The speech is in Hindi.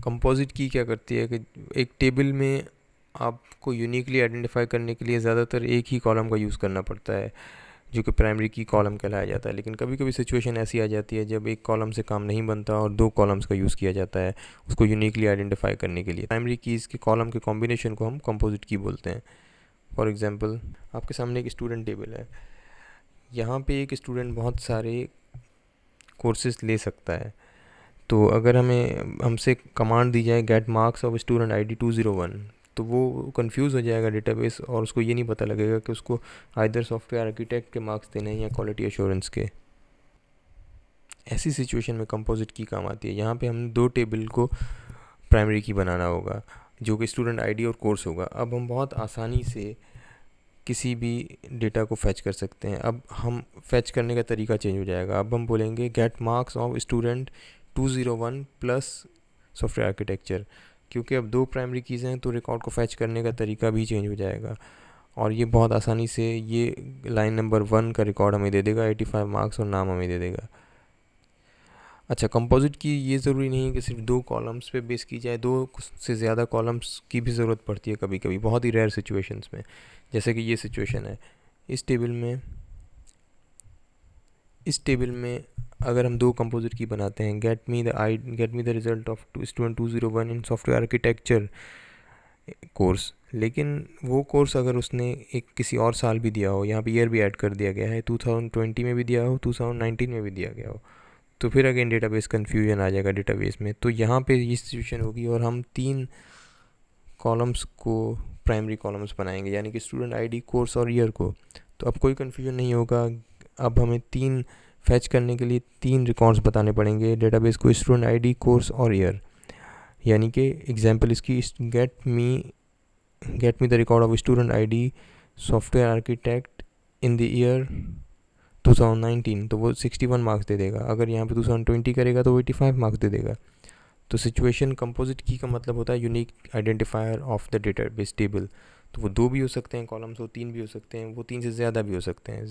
कंपोजिट की क्या करती है कि एक टेबल में आपको यूनिकली आइडेंटिफाई करने के लिए ज़्यादातर एक ही कॉलम का यूज़ करना पड़ता है, जो कि प्राइमरी की कॉलम कहलाया जाता है। लेकिन कभी कभी सिचुएशन ऐसी आ जाती है जब एक कॉलम से काम नहीं बनता और दो कॉलम्स का यूज़ किया जाता है उसको यूनिकली आइडेंटिफाई करने के लिए। प्राइमरी कीज़ के कॉलम के कॉम्बिनेशन को हम कंपोजिट की बोलते हैं। फॉर एग्जांपल, आपके सामने एक स्टूडेंट टेबल है। यहाँ पे एक स्टूडेंट बहुत सारे कोर्सेज ले सकता है। तो अगर हमसे कमांड दी जाए get marks of student ID 201, तो वो कंफ्यूज हो जाएगा डेटाबेस, और उसको ये नहीं पता लगेगा कि उसको आइदर सॉफ्टवेयर आर्किटेक्ट के मार्क्स देने हैं या क्वालिटी एश्योरेंस के। ऐसी सिचुएशन में कंपोजिट की काम आती है। यहाँ पे हम दो टेबल को प्राइमरी की बनाना होगा, जो कि स्टूडेंट आईडी और कोर्स होगा। अब हम बहुत आसानी से किसी भी डेटा को फैच कर सकते हैं। अब हम फैच करने का तरीका चेंज हो जाएगा। अब हम बोलेंगे get marks of student 201 plus software architecture, क्योंकि अब दो प्राइमरी कीज़ हैं तो रिकॉर्ड को फैच करने का तरीका भी चेंज हो जाएगा। और ये बहुत आसानी से ये लाइन नंबर 1 का रिकॉर्ड हमें दे देगा, 85 मार्क्स, और नाम हमें दे देगा। अच्छा, कंपोजिट की ये ज़रूरी नहीं है कि सिर्फ दो कॉलम्स पे बेस की जाए, दो से ज़्यादा कॉलम्स की भी ज़रूरत पड़ती है कभी कभी, बहुत ही रेयर सिचुएशंस में। जैसे कि ये सिचुएशन है, इस टेबल में अगर हम दो कंपोजिट की बनाते हैं, get me the result of student 201 in software architecture course, लेकिन वो कोर्स अगर उसने एक किसी और साल भी दिया हो, यहाँ पे ईयर भी ऐड कर दिया गया है, 2020 में भी दिया हो, 2019 में भी दिया गया हो, तो फिर अगेन डेटाबेस कन्फ्यूजन आ जाएगा डेटाबेस में। तो यहाँ पे ये सिचुएशन होगी और हम तीन कॉलम्स को प्राइमरी कॉलम्स बनाएंगे, यानी कि स्टूडेंट आईडी, कोर्स और ईयर को। तो अब कोई कन्फ्यूजन नहीं होगा। अब हमें तीन फैच करने के लिए तीन रिकॉर्ड्स बताने पड़ेंगे डेटाबेस को, स्टूडेंट आईडी, कोर्स और ईयर। यानी कि एग्जांपल इसकी get me the record of student ID software architect in the year 2019, तो वो 61 मार्क्स दे देगा। अगर यहाँ पे 2020 करेगा तो वो 85 मार्क्स दे देगा। तो सिचुएशन कंपोजिट की का मतलब होता है unique identifier of the database table. तो वो दो भी हो सकते हैं कॉलम्स, वो तीन भी हो सकते हैं, वो तीन से ज़्यादा भी हो सकते हैं।